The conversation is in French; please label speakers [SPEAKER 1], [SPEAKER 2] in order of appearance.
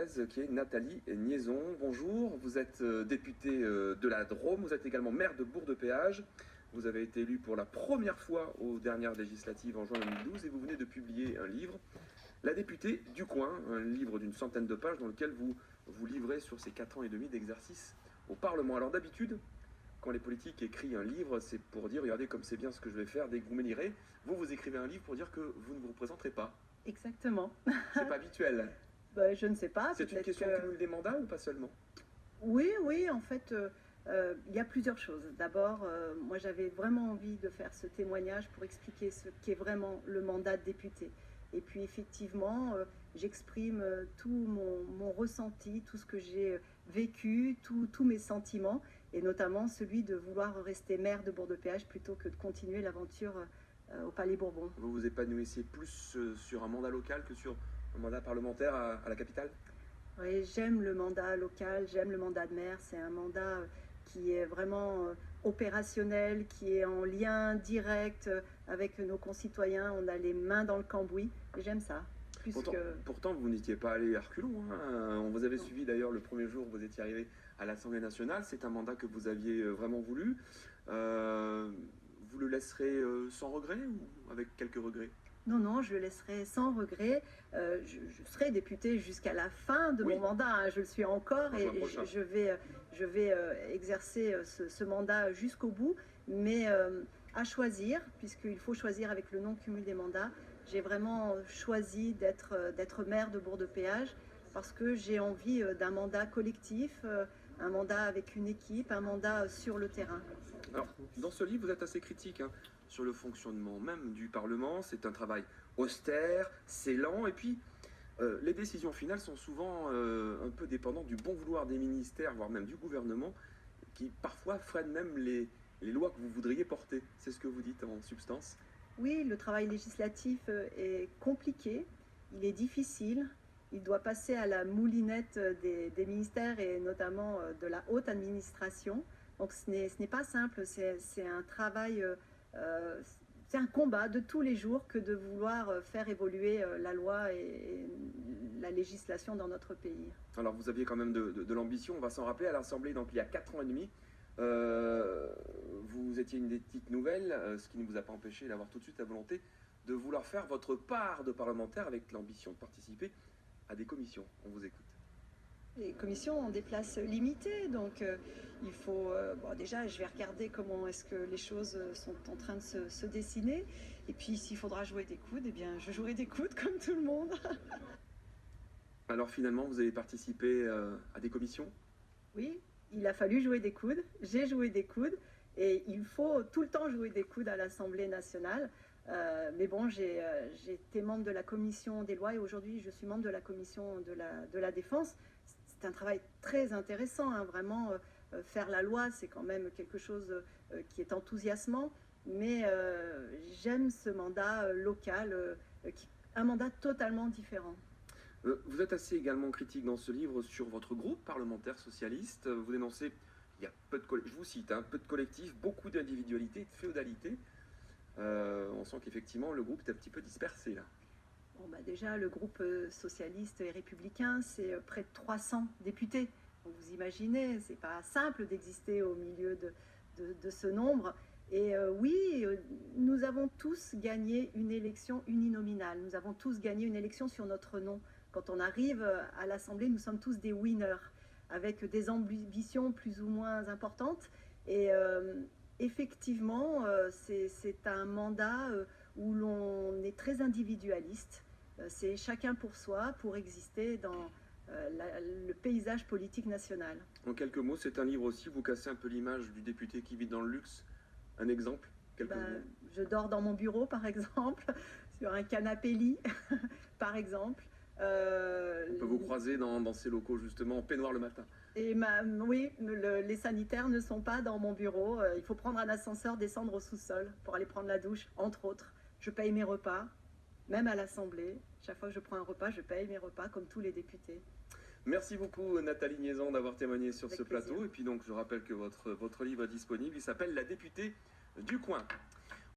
[SPEAKER 1] qui est Nathalie Niaison. Bonjour, vous êtes députée de la Drôme, vous êtes également maire de Bourg-de-Péage. Vous avez été élue pour la première fois aux dernières législatives en juin 2012 et vous venez de publier un livre, La députée du coin, un livre d'une centaine de pages dans lequel vous vous livrez sur ces 4 ans et demi d'exercice au Parlement. Alors d'habitude, quand les politiques écrivent un livre, c'est pour dire, regardez comme c'est bien ce que je vais faire dès que vous m'élirez. Vous écrivez un livre pour dire que vous ne vous représenterez pas.
[SPEAKER 2] Exactement.
[SPEAKER 1] C'est pas habituel.
[SPEAKER 2] Je ne sais pas.
[SPEAKER 1] C'est une question de cumul des mandats ou pas seulement?
[SPEAKER 2] Oui, en fait, il y a plusieurs choses. D'abord, moi j'avais vraiment envie de faire ce témoignage pour expliquer ce qu'est vraiment le mandat de député. Et puis effectivement, j'exprime tout mon ressenti, tout ce que j'ai vécu, tous mes sentiments, et notamment celui de vouloir rester maire de Bourg-de-Péage plutôt que de continuer l'aventure au Palais Bourbon.
[SPEAKER 1] Vous vous épanouissez plus sur un mandat local que sur un mandat parlementaire à la capitale?
[SPEAKER 2] Oui, j'aime le mandat local, j'aime le mandat de maire. C'est un mandat qui est vraiment opérationnel, qui est en lien direct avec nos concitoyens. On a les mains dans le cambouis et j'aime ça.
[SPEAKER 1] Pourtant, vous n'étiez pas allé à reculons. On vous avait suivi d'ailleurs le premier jour où vous étiez arrivé à l'Assemblée nationale. C'est un mandat que vous aviez vraiment voulu. Vous le laisserez sans regret ou avec quelques regrets?
[SPEAKER 2] Non, je le laisserai sans regret. Je serai députée jusqu'à la fin de mon mandat. Je le suis encore et je vais exercer ce mandat jusqu'au bout. Mais à choisir, puisqu'il faut choisir avec le non-cumul des mandats, j'ai vraiment choisi d'être maire de Bourg-de-Péage parce que j'ai envie d'un mandat collectif, un mandat avec une équipe, un mandat sur le terrain.
[SPEAKER 1] Alors, dans ce livre, vous êtes assez critique sur le fonctionnement même du Parlement. C'est un travail austère, c'est lent, et puis les décisions finales sont souvent un peu dépendantes du bon vouloir des ministères, voire même du gouvernement, qui parfois freinent même les lois que vous voudriez porter. C'est ce que vous dites en substance?
[SPEAKER 2] Oui, le travail législatif est compliqué, il est difficile. Il doit passer à la moulinette des ministères et notamment de la haute administration. Donc ce n'est pas simple, c'est un travail, c'est un combat de tous les jours que de vouloir faire évoluer la loi et la législation dans notre pays.
[SPEAKER 1] Alors vous aviez quand même de l'ambition, on va s'en rappeler, à l'Assemblée, donc il y a 4 ans et demi. Vous étiez une des petites nouvelles, ce qui ne vous a pas empêché d'avoir tout de suite la volonté de vouloir faire votre part de parlementaire avec l'ambition de participer à des commissions. On vous écoute.
[SPEAKER 2] Les commissions ont des places limitées, donc il faut... déjà, je vais regarder comment est-ce que les choses sont en train de se dessiner. Et puis, s'il faudra jouer des coudes, eh bien, je jouerai des coudes comme tout le monde.
[SPEAKER 1] Alors finalement, vous avez participé à des commissions?
[SPEAKER 2] Oui, il a fallu jouer des coudes. J'ai joué des coudes. Et il faut tout le temps jouer des coudes à l'Assemblée nationale. Mais bon, j'ai été membre de la commission des lois et aujourd'hui je suis membre de la commission de la défense. C'est un travail très intéressant, vraiment. Faire la loi, c'est quand même quelque chose qui est enthousiasmant. Mais j'aime ce mandat local, un mandat totalement différent.
[SPEAKER 1] Vous êtes assez également critique dans ce livre sur votre groupe parlementaire socialiste. Vous dénoncez, il y a je vous cite, peu de collectifs, beaucoup d'individualité, de féodalité. On sent qu'effectivement le groupe est un petit peu dispersé là.
[SPEAKER 2] Bon, déjà, le groupe socialiste et républicain, c'est près de 300 députés. Donc, vous imaginez, c'est pas simple d'exister au milieu de ce nombre. Et oui, nous avons tous gagné une élection uninominale. Nous avons tous gagné une élection sur notre nom. Quand on arrive à l'Assemblée, nous sommes tous des winners, avec des ambitions plus ou moins importantes. Et effectivement, c'est un mandat où l'on est très individualiste. C'est chacun pour soi, pour exister dans le paysage politique national.
[SPEAKER 1] En quelques mots, c'est un livre aussi, vous cassez un peu l'image du député qui vit dans le luxe. Un exemple?
[SPEAKER 2] Je dors dans mon bureau, par exemple, sur un canapé-lit, par exemple.
[SPEAKER 1] On peut vous croiser dans ces locaux, justement, en peignoir le matin.
[SPEAKER 2] Et oui, les sanitaires ne sont pas dans mon bureau. Il faut prendre un ascenseur, descendre au sous-sol pour aller prendre la douche, entre autres. Je paye mes repas, même à l'Assemblée. Chaque fois que je prends un repas, je paye mes repas, comme tous les députés.
[SPEAKER 1] Merci beaucoup Nathalie Niaison d'avoir témoigné sur ce plateau.
[SPEAKER 2] Plaisir.
[SPEAKER 1] Et puis donc, je rappelle que votre livre est disponible. Il s'appelle La députée du coin.